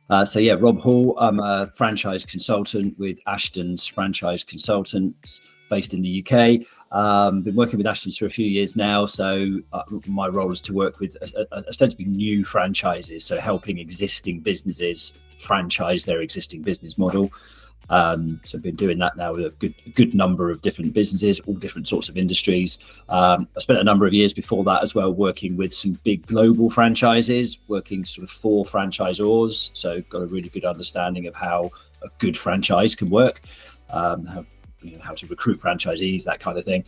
Rob Hall. I'm a franchise consultant with Ashtons Franchise Consultants based in the UK. Been working with Ashtons for a few years now. So my role is to work with ostensibly new franchises. So helping existing businesses franchise their existing business model. So I've been doing that now with a good number of different businesses, all different sorts of industries. I spent a number of years before that as well working with some big global franchises, working sort of for franchisors. So got a really good understanding of how a good franchise can work, how to recruit franchisees, that kind of thing.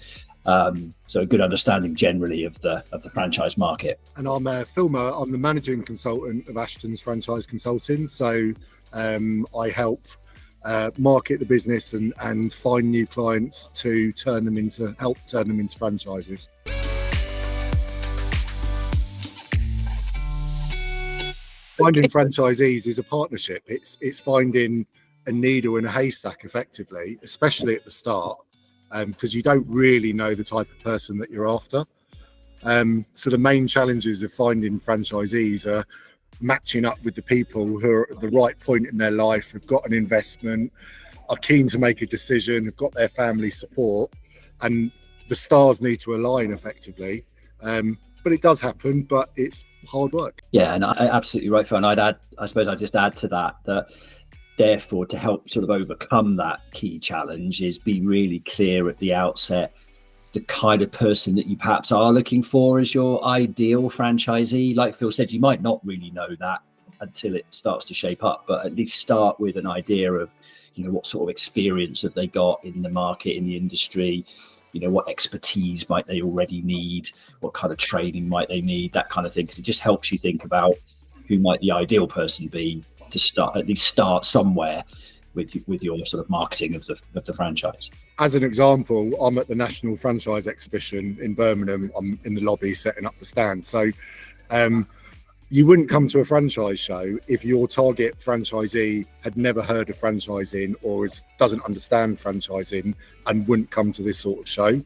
So a good understanding generally of the franchise market. And I'm Phil Mowat. I'm the managing consultant of Ashtons Franchise Consultants. So I help market the business and find new clients to help turn them into franchises. Finding franchisees is a partnership. It's finding a needle in a haystack effectively, especially at the start, because you don't really know the type of person that you're after. So the main challenges of finding franchisees are matching up with the people who are at the right point in their life, have got an investment, are keen to make a decision, have got their family support, and the stars need to align effectively. But it does happen, but it's hard work. Yeah, and absolutely right, Phil. And I'd just add to that therefore to help sort of overcome that key challenge is be really clear at the outset the kind of person that you perhaps are looking for as your ideal franchisee. Like Phil said, you might not really know that until it starts to shape up, but at least start with an idea of, what sort of experience have they got in the market, in the industry, what expertise might they already need, what kind of training might they need, that kind of thing, because it just helps you think about who might the ideal person be to start somewhere with your sort of marketing of the franchise. As an example, I'm at the National Franchise Exhibition in Birmingham. I'm in the lobby setting up the stand. So you wouldn't come to a franchise show if your target franchisee had never heard of franchising or doesn't understand franchising and wouldn't come to this sort of show.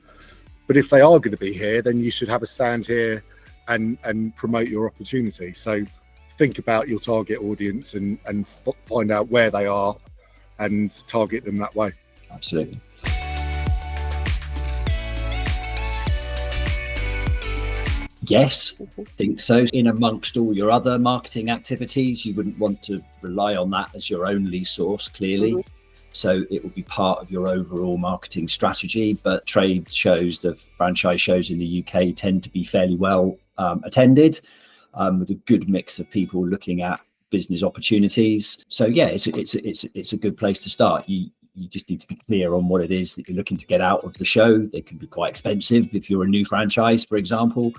But if they are going to be here, then you should have a stand here and promote your opportunity. So think about your target audience and find out where they are and target them that way. Absolutely. Yes, I think so. In amongst all your other marketing activities, you wouldn't want to rely on that as your only source, clearly. So it will be part of your overall marketing strategy. But trade shows, the franchise shows in the UK tend to be fairly well attended, with a good mix of people looking at business opportunities. So yeah, it's a good place to start. You just need to be clear on what it is that you're looking to get out of the show. They can be quite expensive if you're a new franchise, for example,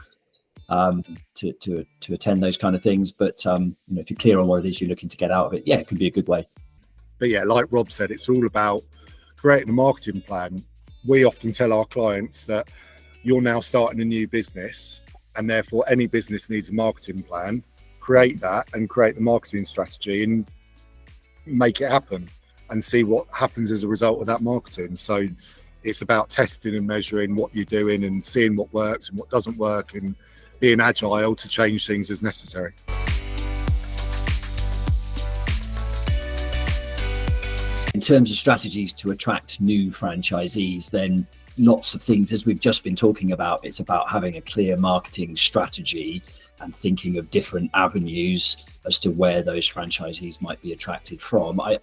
to attend those kind of things. But if you're clear on what it is you're looking to get out of it, yeah, it can be a good way. But yeah, like Rob said, it's all about creating a marketing plan. We often tell our clients that you're now starting a new business, and therefore any business needs a marketing plan. Create that and create the marketing strategy and make it happen and see what happens as a result of that marketing. So it's about testing and measuring what you're doing and seeing what works and what doesn't work and being agile to change things as necessary. In terms of strategies to attract new franchisees, then lots of things, as we've just been talking about. It's about having a clear marketing strategy and thinking of different avenues as to where those franchisees might be attracted from. I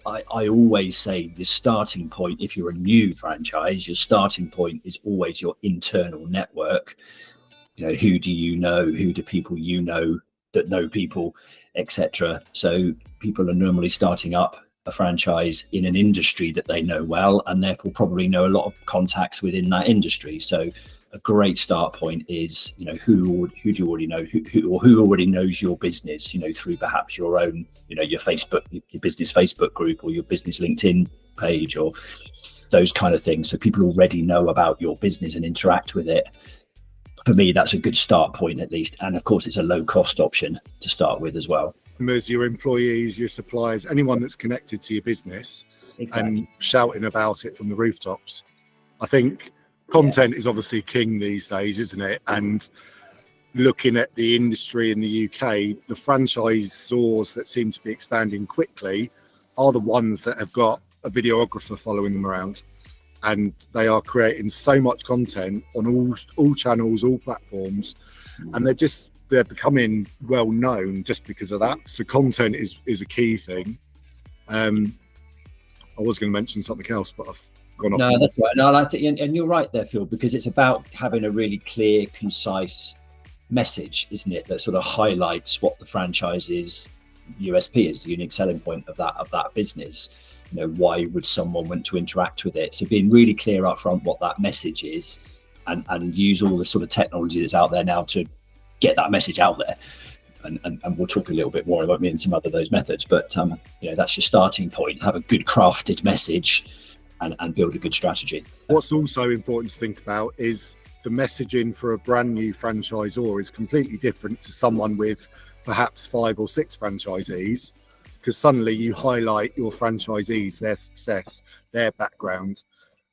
always say the starting point, if you're a new franchise, your starting point is always your internal network. Who do you know? Who do people you know that know people, etc. So people are normally starting up a franchise in an industry that they know well, and therefore probably know a lot of contacts within that industry. So a great start point is, who do you already know, who already knows your business, through perhaps your own, your Facebook, your business Facebook group or your business LinkedIn page or those kind of things. So people already know about your business and interact with it. For me, that's a good start point at least. And of course, it's a low cost option to start with as well. There's your employees, your suppliers, anyone that's connected to your business. Exactly. And shouting about it from the rooftops. I think content is obviously king these days, isn't it? And looking at the industry in the UK, the franchisors that seem to be expanding quickly are the ones that have got a videographer following them around, and they are creating so much content on all channels, all platforms, and they're becoming well known just because of that. So content is a key thing. I was going to mention something else, but I've gone off. No, that's right. No, I think, and you're right there, Phil, because it's about having a really clear, concise message, isn't it, that sort of highlights what the franchise's USP is, the unique selling point of that business. You know, why would someone want to interact with it? So being really clear up front what that message is, and use all the sort of technology that's out there now to get that message out there. And we'll talk a little bit more about me and some other those methods, but you know, that's your starting point. Have a good crafted message and build a good strategy. What's also important to think about is the messaging for a brand new franchisor is completely different to someone with perhaps 5 or 6 franchisees, because suddenly you highlight your franchisees, their success, their background,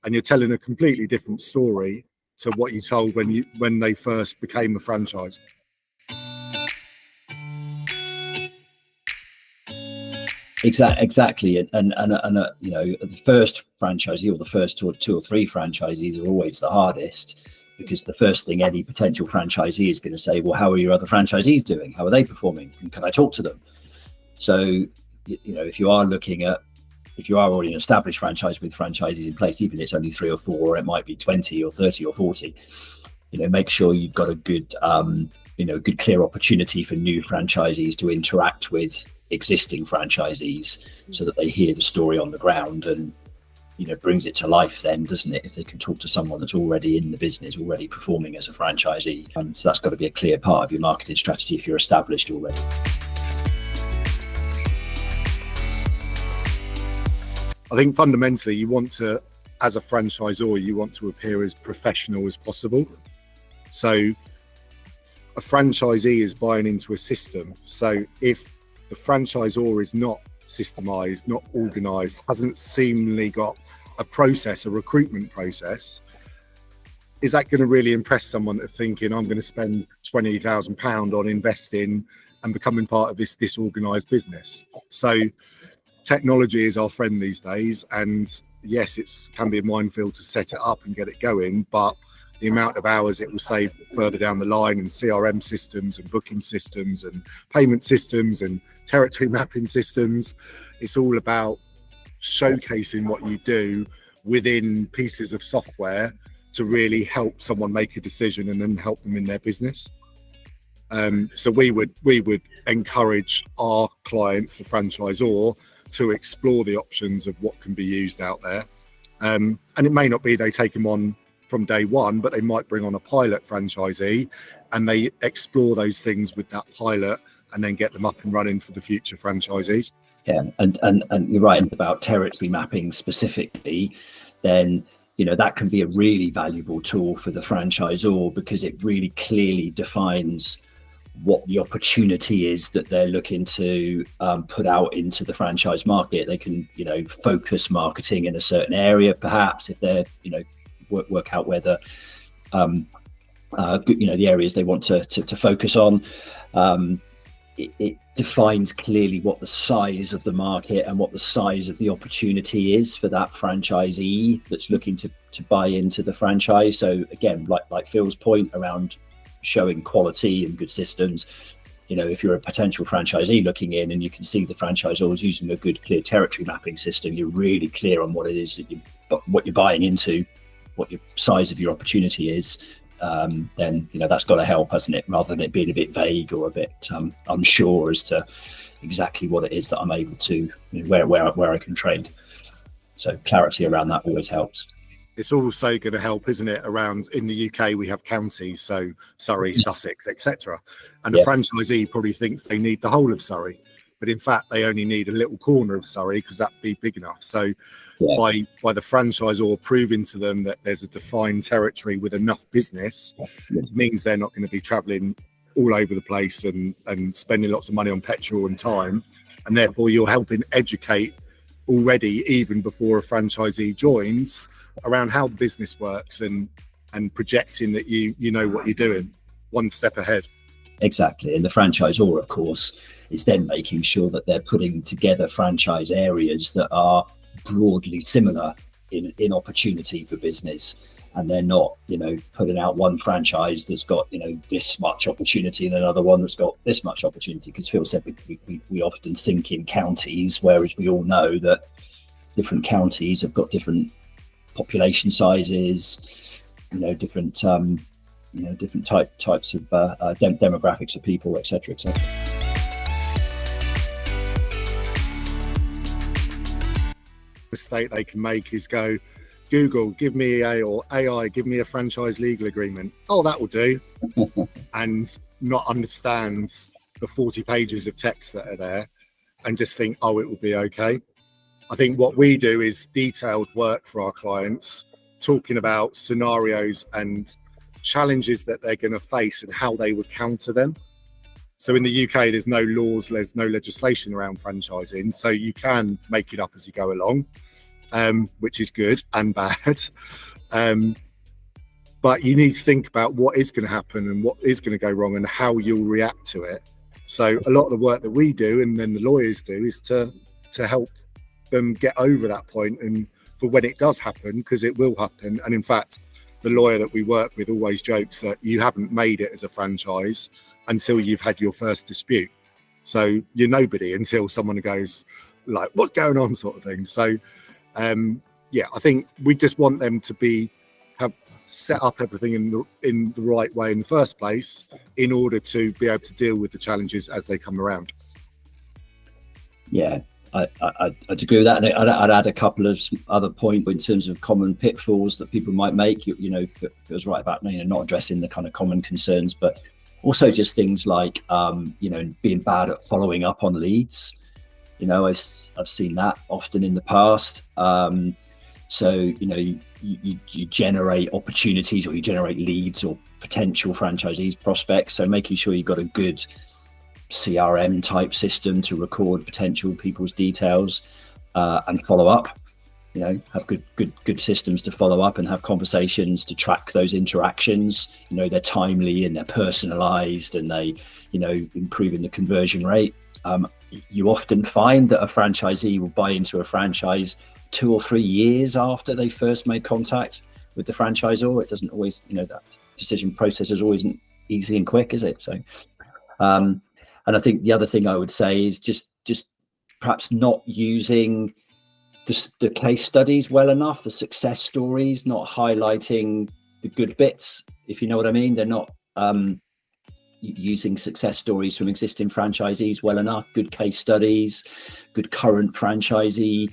and you're telling a completely different story to what you told when they first became a franchise. Exactly, and you know, the first franchisee or the first 2 or 3 franchisees are always the hardest, because the first thing any potential franchisee is going to say, well, how are your other franchisees doing? How are they performing? And can I talk to them? So, you know, if you are already an established franchise with franchisees in place, even if it's only 3 or 4, or it might be 20 or 30 or 40, you know, make sure you've got a good, good clear opportunity for new franchisees to interact with existing franchisees, so that they hear the story on the ground, and you know, brings it to life then, doesn't it, if they can talk to someone that's already in the business, already performing as a franchisee. So that's got to be a clear part of your marketing strategy if you're established already. I think fundamentally you want to, as a franchisor, you want to appear as professional as possible. So a franchisee is buying into a system. So if the franchisor is not systemized, not organized, hasn't seemingly got a process, a recruitment process, is that going to really impress someone that's thinking, I'm going to spend £20,000 on investing and becoming part of this disorganized business? So technology is our friend these days, and yes, it can be a minefield to set it up and get it going, but the amount of hours it will save further down the line, and CRM systems and booking systems and payment systems and territory mapping systems, it's all about showcasing what you do within pieces of software to really help someone make a decision and then help them in their business. So we would encourage our clients, the franchisor, to explore the options of what can be used out there. And it may not be they take them on from day one, but they might bring on a pilot franchisee and they explore those things with that pilot and then get them up and running for the future franchisees. Yeah, and you're right about territory mapping specifically. Then, you know, that can be a really valuable tool for the franchisor, because it really clearly defines what the opportunity is that they're looking to put out into the franchise market. They can, you know, focus marketing in a certain area, perhaps, if they're, you know, work out whether the areas they want to focus on. It defines clearly what the size of the market and what the size of the opportunity is for that franchisee that's looking to buy into the franchise. So again, like Phil's point around showing quality and good systems, you know, if you're a potential franchisee looking in and you can see the franchisor is using a good, clear territory mapping system, you're really clear on what it is that what you're buying into, what your size of your opportunity is, then, you know, that's got to help, hasn't it? Rather than it being a bit vague or a bit unsure as to exactly what it is that I'm able to, you know, where I can trade. So clarity around that always helps. It's also going to help, isn't it, around, in the UK we have counties, so Surrey, Sussex, etc. And the franchisee probably thinks they need the whole of Surrey, but in fact they only need a little corner of Surrey because that'd be big enough. So by the franchisor proving to them that there's a defined territory with enough business, it means they're not going to be travelling all over the place and spending lots of money on petrol and time, and therefore you're helping educate already, even before a franchisee joins, around how the business works and projecting that you know what you're doing. one step ahead. Exactly. And the franchisor, of course, is then making sure that they're putting together franchise areas that are broadly similar in opportunity for business. And they're not, putting out one franchise that's got, this much opportunity and another one that's got this much opportunity. Because Phil said we often think in counties, whereas we all know that different counties have got different population sizes, different different types of demographics of people, etc., etc. Mistake they can make is go, Google, give me or AI, give me a franchise legal agreement. Oh, that will do. And not understand the 40 pages of text that are there and just think, oh, it will be okay. I think what we do is detailed work for our clients, talking about scenarios and challenges that they're going to face and how they would counter them. So in the UK, there's no laws, there's no legislation around franchising. So you can make it up as you go along, which is good and bad. But you need to think about what is going to happen and what is going to go wrong and how you'll react to it. So a lot of the work that we do and then the lawyers do is to help them get over that point and for when it does happen, because it will happen. And in fact, the lawyer that we work with always jokes that you haven't made it as a franchise until you've had your first dispute. So you're nobody until someone goes like, what's going on, sort of thing. So I think we just want them to have set up everything in the right way in the first place in order to be able to deal with the challenges as they come around. Yeah, I'd agree with that. I'd add a couple of other points in terms of common pitfalls that people might make. It was right about not addressing the kind of common concerns, but also just things like being bad at following up on leads. I've seen that often in the past. So you generate opportunities or you generate leads or potential franchisees, prospects. So making sure you've got a good CRM type system to record potential people's details and follow up. Have good systems to follow up and have conversations to track those interactions. They're timely and they're personalized and they improving the conversion rate. You often find that a franchisee will buy into a franchise 2 or 3 years after they first made contact with the franchisor. It doesn't always, that decision process is always easy and quick, is it? So and I think the other thing I would say is just perhaps not using the case studies well enough, the success stories, not highlighting the good bits, if you know what I mean. They're not using success stories from existing franchisees well enough, good case studies, good current franchisee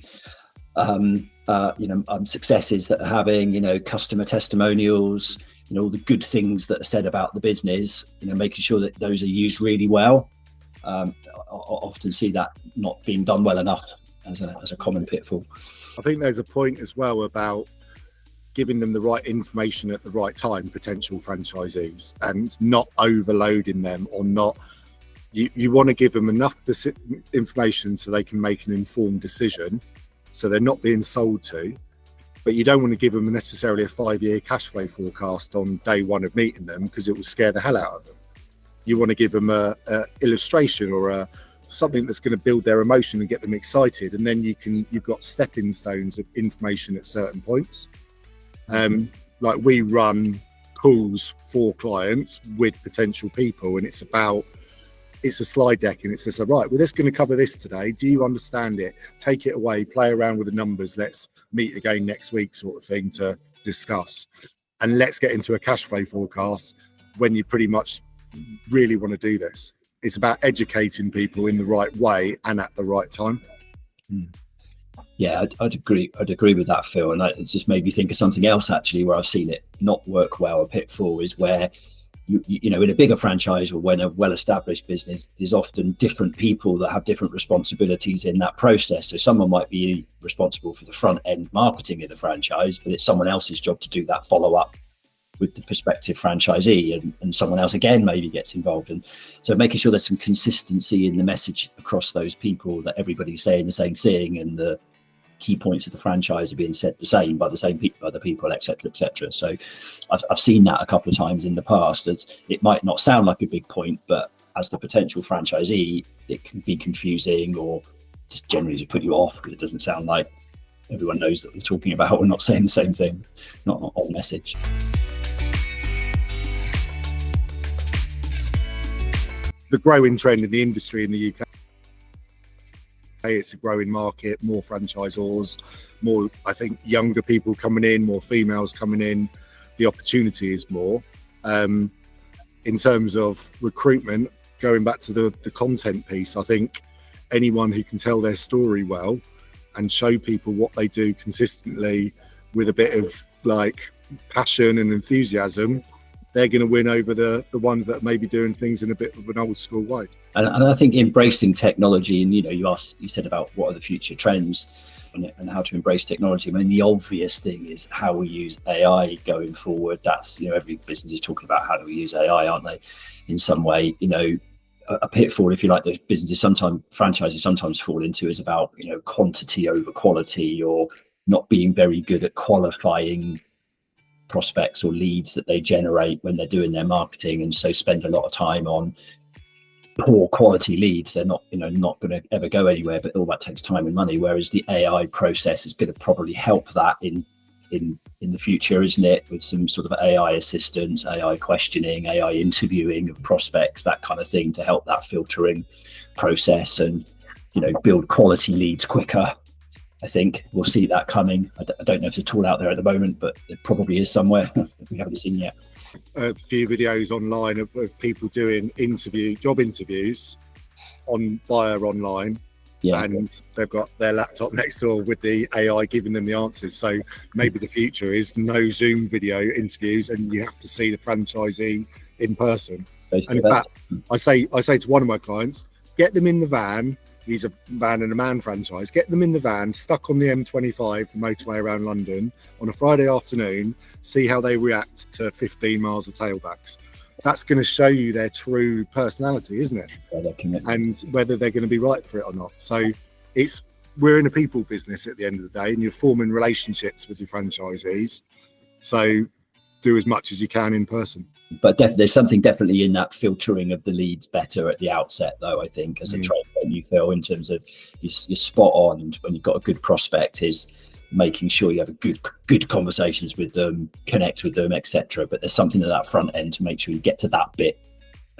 successes that are having, customer testimonials, all the good things that are said about the business, making sure that those are used really well. I often see that not being done well enough as a common pitfall. I think there's a point as well about giving them the right information at the right time, potential franchisees, and not overloading them or not. You want to give them enough information so they can make an informed decision, so they're not being sold to, but you don't want to give them necessarily a 5-year cash flow forecast on day one of meeting them because it will scare the hell out of them. You want to give them a illustration or something that's going to build their emotion and get them excited, and then you've got stepping stones of information at certain points. Like we run calls for clients with potential people, and it's a slide deck, and it says, right, we're just going to cover this today. Do you understand it? Take it away, play around with the numbers. Let's meet again next week, sort of thing, to discuss. And let's get into a cash flow forecast when you pretty much really want to do this. It's about educating people in the right way and at the right time. Yeah, I'd agree with that, Phil. And it just made me think of something else actually, where I've seen it not work well. A pitfall is where you know, in a bigger franchise or when a well-established business, there's often different people that have different responsibilities in that process. So someone might be responsible for the front end marketing of the franchise, but it's someone else's job to do that follow-up with the prospective franchisee, and someone else again maybe gets involved. And so making sure there's some consistency in the message across those people, that everybody's saying the same thing, and the key points of the franchise are being said the same by the same people, other people, etc., etc. So I've seen that a couple of times in the past. It might not sound like a big point, but as the potential franchisee, it can be confusing or just generally just put you off because it doesn't sound like everyone knows that we're talking about. We're not saying the same thing, not on message. The growing trend in the industry in the UK, it's a growing market, more franchisors, more, I think, younger people coming in, more females coming in. The opportunity is more. In terms of recruitment, going back to the content piece, I think anyone who can tell their story well and show people what they do consistently with a bit of like passion and enthusiasm, they're going to win over the ones that may be doing things in a bit of an old school way. And I think embracing technology, and you said about what are the future trends and how to embrace technology. I mean, the obvious thing is how we use AI going forward. That's, every business is talking about how do we use AI, aren't they? In some way, a pitfall, if you like, the franchises sometimes fall into is about, quantity over quality, or not being very good at qualifying prospects or leads that they generate when they're doing their marketing, and so spend a lot of time on poor quality leads. They're not going to ever go anywhere, but all that takes time and money. Whereas the AI process is going to probably help that in the future, isn't it? With some sort of AI assistance, AI questioning, AI interviewing of prospects, that kind of thing, to help that filtering process and build quality leads quicker. I think we'll see that coming. I don't know if it's a tool out there at the moment, but it probably is somewhere that we haven't seen yet. A few videos online of people doing job interviews via online, and they've got their laptop next door with the AI giving them the answers. So maybe the future is no Zoom video interviews, and you have to see the franchisee in person. And in fact, I say to one of my clients, get them in the van. He's a van and a man franchise. Get them in the van, stuck on the M25, the motorway around London, on a Friday afternoon, see how they react to 15 miles of tailbacks. That's going to show you their true personality, isn't it? And whether they're going to be right for it or not. So we're in a people business at the end of the day, and you're forming relationships with your franchisees. So do as much as you can in person. But there's something definitely in that filtering of the leads better at the outset, though, I think, as a trainer, you feel, in terms of you're spot on. And when you've got a good prospect, is making sure you have a good conversations with them, connect with them, etc. But there's something at that front end to make sure you get to that bit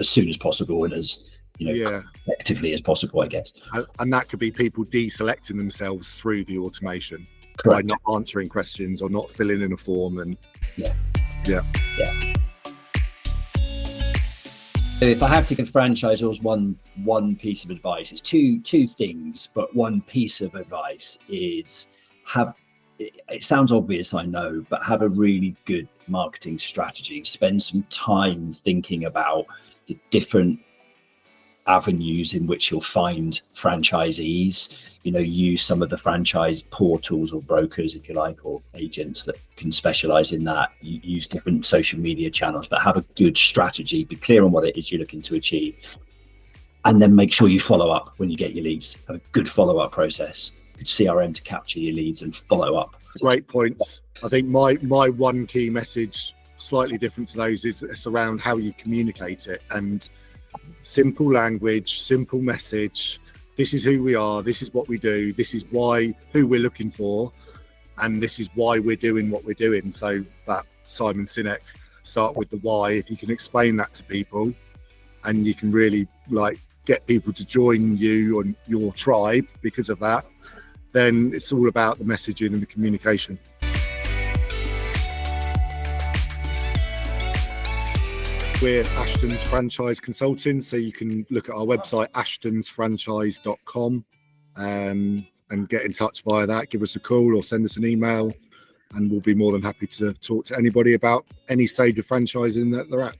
as soon as possible and as effectively as possible, I guess. And that could be people deselecting themselves through the automation. Correct. By not answering questions or not filling in a form. And yeah. If I have to give franchisors one piece of advice, it's two things, but one piece of advice is it sounds obvious, I know, but have a really good marketing strategy. Spend some time thinking about the different avenues in which you'll find franchisees. Use some of the franchise portals or brokers, if you like, or agents that can specialize in that. You use different social media channels, but have a good strategy. Be clear on what it is you're looking to achieve, and then make sure you follow up when you get your leads. Have a good follow-up process, good CRM to capture your leads and follow up. Great points. I think my one key message, slightly different to those, is it's around how you communicate it, and simple language, simple message. This is who we are. This is what we do. This is who we're looking for. And this is why we're doing what we're doing. So that Simon Sinek, start with the why. If you can explain that to people, and you can really get people to join you on your tribe because of that, then it's all about the messaging and the communication. We're Ashtons Franchise Consultants, so you can look at our website, ashtonsfranchise.com, and get in touch via that. Give us a call or send us an email, and we'll be more than happy to talk to anybody about any stage of franchising that they're at.